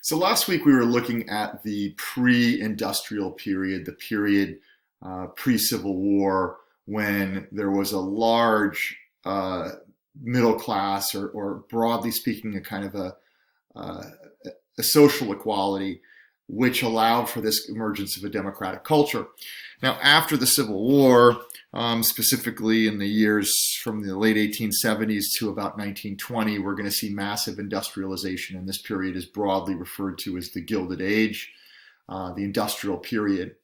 So last week we were looking at the pre-industrial period, the period pre-Civil War, when there was a large middle class, or broadly speaking, a kind of a social equality, which allowed for this emergence of a democratic culture. Now, after the Civil War, specifically in the years from the late 1870s to about 1920, we're going to see massive industrialization, and this period is broadly referred to as the Gilded Age, the industrial period.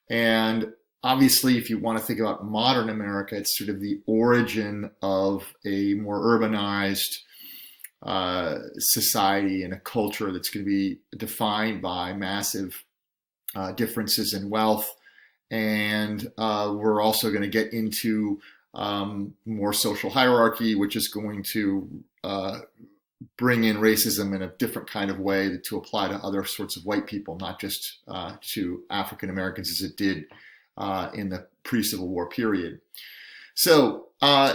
And obviously, if you want to think about modern America, it's sort of the origin of a more urbanized society and a culture that's going to be defined by massive differences in wealth. And we're also going to get into more social hierarchy, which is going to bring in racism in a different kind of way to apply to other sorts of white people, not just to African Americans as it did in the pre-Civil War period. So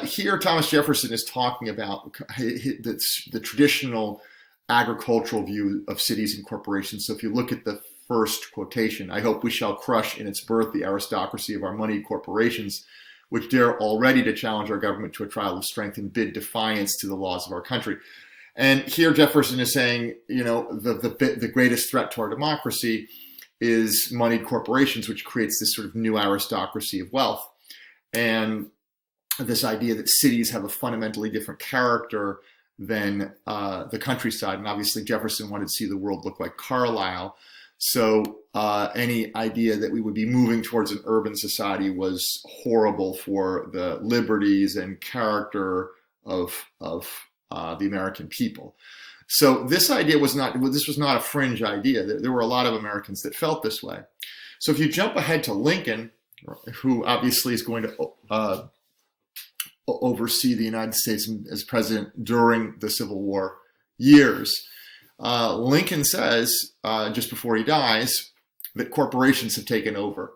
here Thomas Jefferson is talking about the traditional agricultural view of cities and corporations. So if you look at the first quotation, "I hope we shall crush in its birth the aristocracy of our moneyed corporations, which dare already to challenge our government to a trial of strength and bid defiance to the laws of our country." And here Jefferson is saying, the greatest threat to our democracy is moneyed corporations, which creates this sort of new aristocracy of wealth. And this idea that cities have a fundamentally different character than the countryside. And obviously Jefferson wanted to see the world look like Carlisle. So any idea that we would be moving towards an urban society was horrible for the liberties and character of the American people. So this idea was not a fringe idea. There were a lot of Americans that felt this way. So if you jump ahead to Lincoln, who obviously is going to oversee the United States as president during the Civil War years, Lincoln says, just before he dies, that corporations have taken over.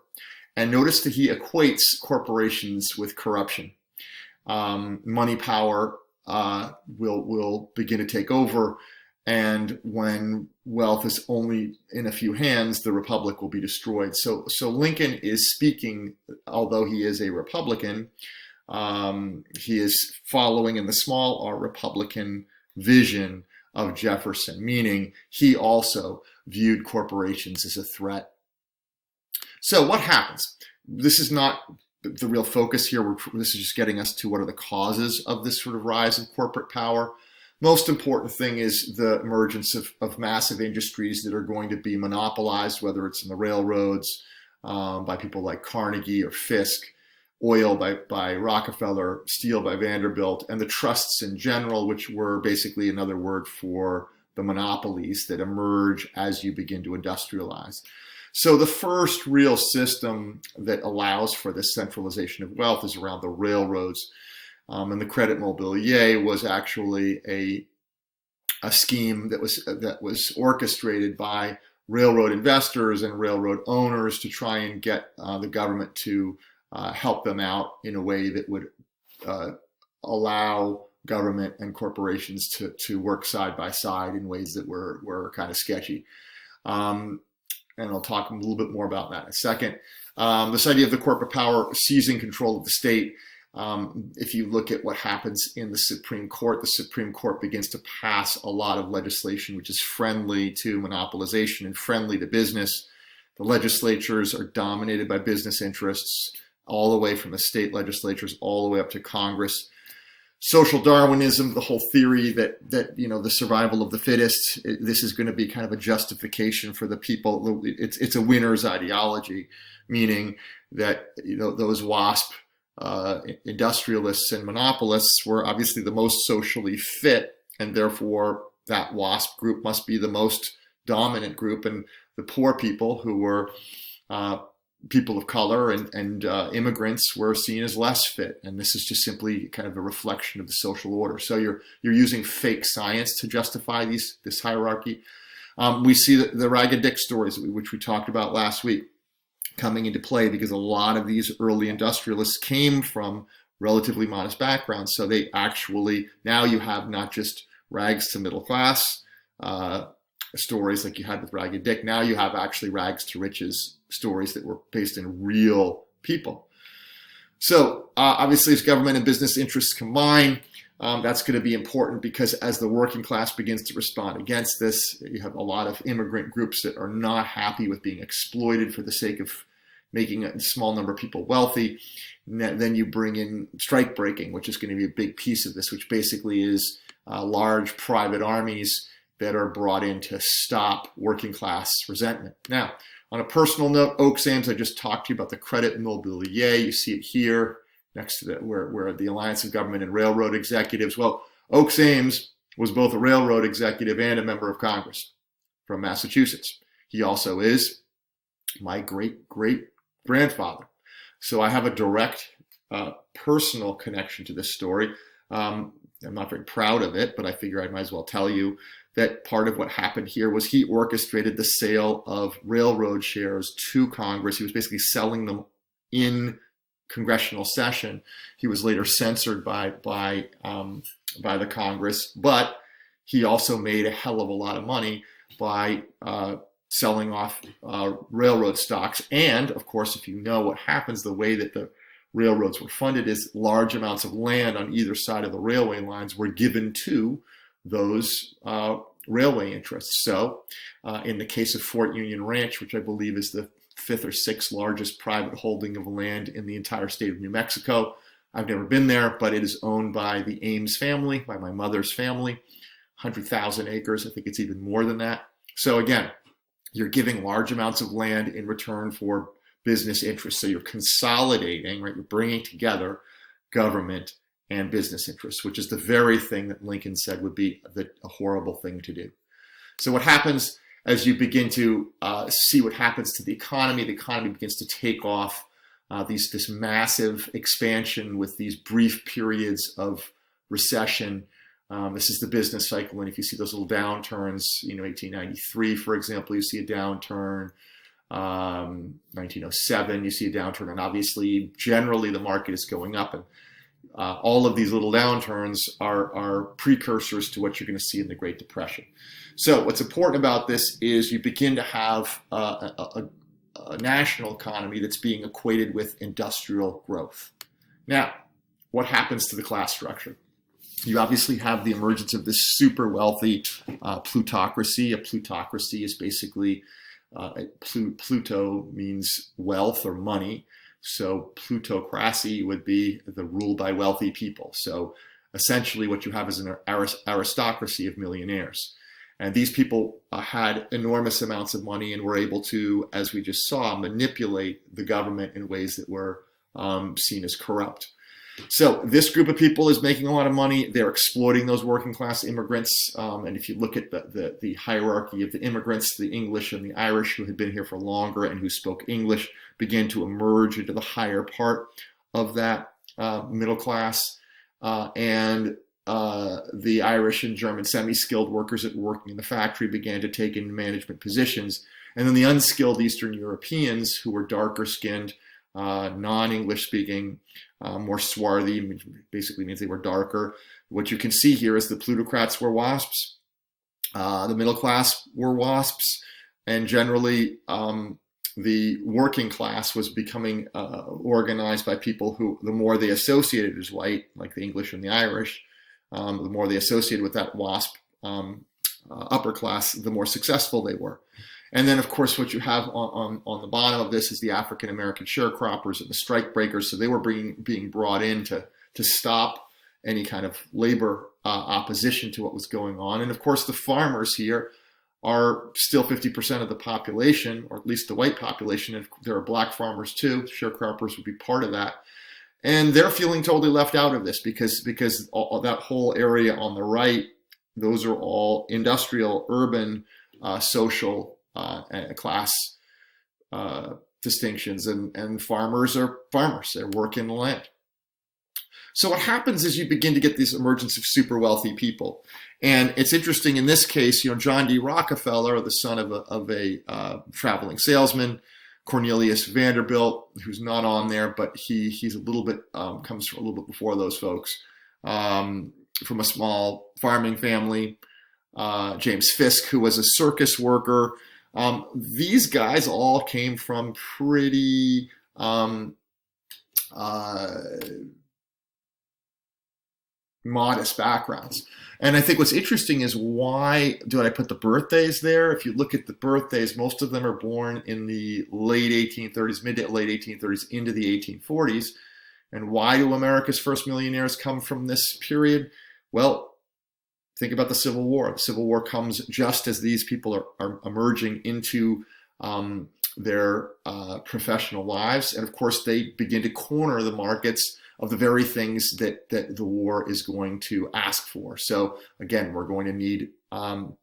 And notice that he equates corporations with corruption. Money power will begin to take over, and when wealth is only in a few hands, the republic will be destroyed. So Lincoln is speaking, although he is a Republican, he is following in the small r Republican vision of Jefferson, meaning he also viewed corporations as a threat. So what happens? This is not the real focus here. This is just getting us to what are the causes of this sort of rise in corporate power. Most important thing is the emergence of massive industries that are going to be monopolized, whether it's in the railroads by people like Carnegie or Fisk, oil by Rockefeller, steel by Vanderbilt, and the trusts in general, which were basically another word for the monopolies that emerge as you begin to industrialize. So the first real system that allows for this centralization of wealth is around the railroads. And the Credit Mobilier was actually a scheme that was orchestrated by railroad investors and railroad owners to try and get the government to help them out in a way that would allow government and corporations to work side by side in ways that were kind of sketchy. And I'll talk a little bit more about that in a second. This idea of the corporate power seizing control of the state. If you look at what happens in the Supreme Court begins to pass a lot of legislation which is friendly to monopolization and friendly to business. The legislatures are dominated by business interests, all the way from the state legislatures all the way up to Congress. Social Darwinism, the whole theory that the survival of the fittest, this is going to be kind of a justification for the people. It's a winner's ideology, meaning that those WASP industrialists and monopolists were obviously the most socially fit, and therefore that WASP group must be the most dominant group, and the poor people who were people of color and immigrants were seen as less fit. And this is just simply kind of a reflection of the social order. So you're using fake science to justify this hierarchy. We see the Ragged Dick stories, which we talked about last week, coming into play because a lot of these early industrialists came from relatively modest backgrounds. So they actually, now you have not just rags to middle class stories like you had with Ragged Dick. Now you have actually rags to riches stories that were based in real people. So obviously, as government and business interests combine, that's going to be important, because as the working class begins to respond against this, you have a lot of immigrant groups that are not happy with being exploited for the sake of making a small number of people wealthy. Then you bring in strike breaking, which is going to be a big piece of this, which basically is large private armies that are brought in to stop working class resentment. Now, on a personal note, Oaks Ames, I just talked to you about the Credit Mobilier. You see it here next to where the Alliance of Government and Railroad Executives. Well, Oaks Ames was both a railroad executive and a member of Congress from Massachusetts. He also is my great-great-grandfather. So I have a direct personal connection to this story. I'm not very proud of it, but I figure I might as well tell you that part of what happened here was he orchestrated the sale of railroad shares to Congress. He was basically selling them in congressional session. He was later censored by the Congress, but he also made a hell of a lot of money by selling off railroad stocks. And of course, if you know what happens, the way that the railroads were funded is large amounts of land on either side of the railway lines were given to those railway interests. So in the case of Fort Union Ranch, which I believe is the 5th or 6th largest private holding of land in the entire state of New Mexico, I've never been there, but it is owned by the Ames family, by my mother's family, 100,000 acres. I think it's even more than that. So again, you're giving large amounts of land in return for business interests. So you're consolidating, right? You're bringing together government and business interests, which is the very thing that Lincoln said would be a horrible thing to do. So what happens as you begin to see what happens to the economy begins to take off, this massive expansion with these brief periods of recession. This is the business cycle, and if you see those little downturns, 1893, for example, you see a downturn. 1907, you see a downturn, and obviously, generally, the market is going up, and all of these little downturns are precursors to what you're going to see in the Great Depression. So what's important about this is you begin to have a national economy that's being equated with industrial growth. Now, what happens to the class structure? You obviously have the emergence of this super wealthy plutocracy. A plutocracy is basically, Pluto means wealth or money. So plutocracy would be the rule by wealthy people. So essentially what you have is an aristocracy of millionaires. And these people had enormous amounts of money and were able to, as we just saw, manipulate the government in ways that were seen as corrupt. So this group of people is making a lot of money. They're exploiting those working class immigrants. And if you look at the hierarchy of the immigrants, the English and the Irish who had been here for longer and who spoke English began to emerge into the higher part of that middle class. And the Irish and German semi-skilled workers that were working in the factory began to take in management positions. And then the unskilled Eastern Europeans who were darker skinned, non-English speaking, more swarthy, basically means they were darker. What you can see here is the plutocrats were WASPs, the middle class were WASPs, and generally the working class was becoming organized by people who, the more they associated as white, like the English and the Irish, the more they associated with that WASP upper class, the more successful they were. And then, of course, what you have on the bottom of this is the African-American sharecroppers and the strike breakers. So they were being brought in to stop any kind of labor opposition to what was going on. And, of course, the farmers here are still 50% of the population, or at least the white population. And there are black farmers, too. Sharecroppers would be part of that. And they're feeling totally left out of this because that whole area on the right, those are all industrial, urban, social class distinctions, and farmers are farmers. They're working the land. So what happens is you begin to get this emergence of super wealthy people. And it's interesting in this case, John D. Rockefeller, the son of a traveling salesman, Cornelius Vanderbilt, who's not on there, but he's a little bit, comes from a little bit before those folks, from a small farming family. James Fisk, who was a circus worker. These guys all came from pretty modest backgrounds. And I think what's interesting is, why did I put the birthdays there? If you look at the birthdays, most of them are born in the late 1830s, mid to late 1830s into the 1840s. And why do America's first millionaires come from this period? Well, think about the Civil War. The Civil War comes just as these people are emerging into their professional lives. And of course, they begin to corner the markets of the very things that the war is going to ask for. So again, we're going to need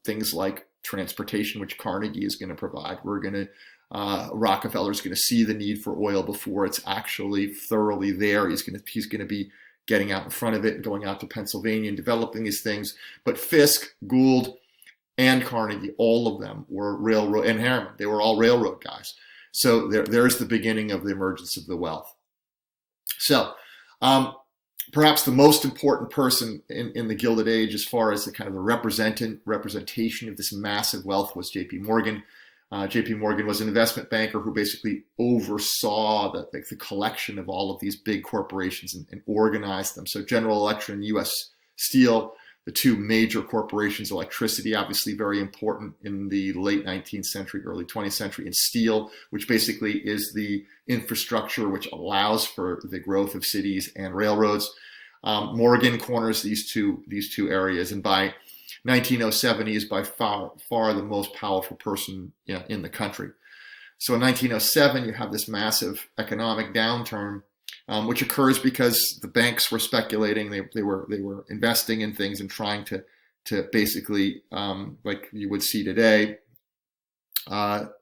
things like transportation, which Carnegie is going to provide. We're going to Rockefeller is going to see the need for oil before it's actually thoroughly there. He's going to be getting out in front of it and going out to Pennsylvania and developing these things. But Fisk, Gould, and Carnegie, all of them were railroad, and Harriman, they were all railroad guys. So there's the beginning of the emergence of the wealth. So perhaps the most important person in the Gilded Age, as far as the kind of the representation of this massive wealth, was J.P. Morgan. J.P. Morgan was an investment banker who basically oversaw the collection of all of these big corporations and organized them. So General Electric and U.S. Steel, the two major corporations, electricity, obviously very important in the late 19th century, early 20th century, and steel, which basically is the infrastructure which allows for the growth of cities and railroads. Morgan corners these two areas, and by 1907, he is by far the most powerful person in the country. So in 1907, you have this massive economic downturn, which occurs because the banks were speculating. They were investing in things and trying to basically, like you would see today, try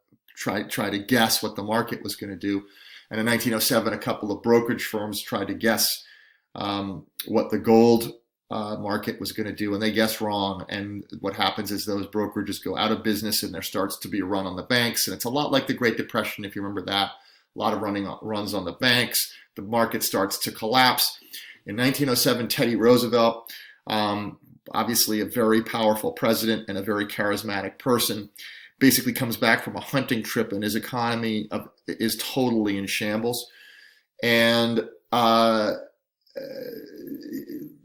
to guess what the market was going to do. And in 1907, a couple of brokerage firms tried to guess what the gold market was going to do, and they guessed wrong. And what happens is those brokerages go out of business, and there starts to be a run on the banks. And it's a lot like the Great Depression, if you remember that. A lot of runs on the banks. The market starts to collapse. In 1907, Teddy Roosevelt, obviously a very powerful president and a very charismatic person, basically comes back from a hunting trip, and his economy is totally in shambles. And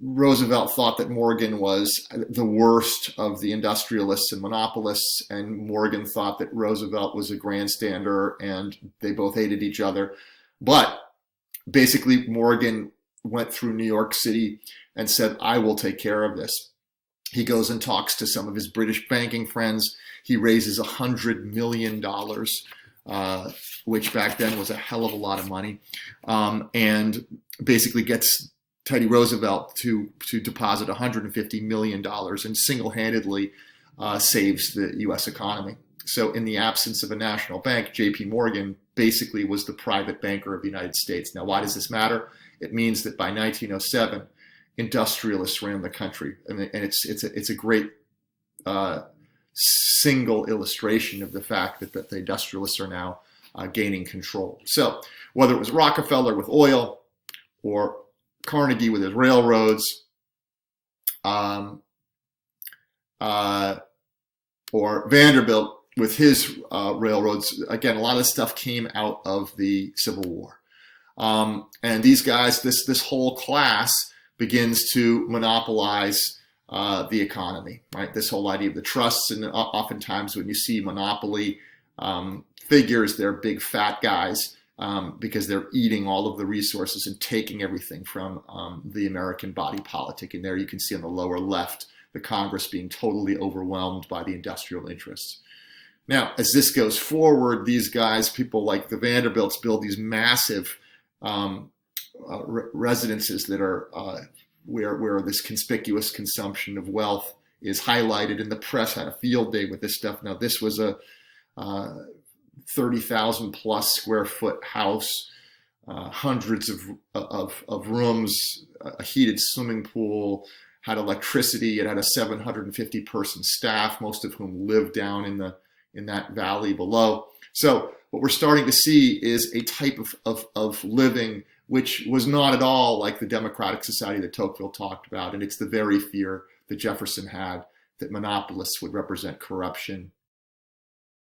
Roosevelt thought that Morgan was the worst of the industrialists and monopolists, and Morgan thought that Roosevelt was a grandstander, and they both hated each other. But basically, Morgan went through New York City and said, I will take care of this. He goes and talks to some of his British banking friends. He raises $100 million, which back then was a hell of a lot of money, and basically gets Teddy Roosevelt to deposit $150 million, and single-handedly saves the U.S. economy. So in the absence of a national bank, J.P. Morgan basically was the private banker of the United States. Now, why does this matter? It means that by 1907, industrialists ran the country, and it's a great single illustration of the fact that the industrialists are now gaining control. So whether it was Rockefeller with oil, or Carnegie with his railroads, or Vanderbilt with his railroads, again, a lot of this stuff came out of the Civil War. And these guys, this whole class begins to monopolize the economy, right? This whole idea of the trusts, and oftentimes when you see monopoly figures, they're big fat guys, because they're eating all of the resources and taking everything from the American body politic. And there you can see on the lower left, the Congress being totally overwhelmed by the industrial interests. Now, as this goes forward, these guys, people like the Vanderbilts, build these massive residences that are where this conspicuous consumption of wealth is highlighted, and the press had a field day with this stuff. Now, this was a 30,000 plus square foot house, hundreds of rooms, a heated swimming pool, had electricity. It had a 750 person staff, most of whom lived down in that valley below. So what we're starting to see is a type of living which was not at all like the democratic society that Tocqueville talked about. And it's the very fear that Jefferson had, that monopolists would represent corruption.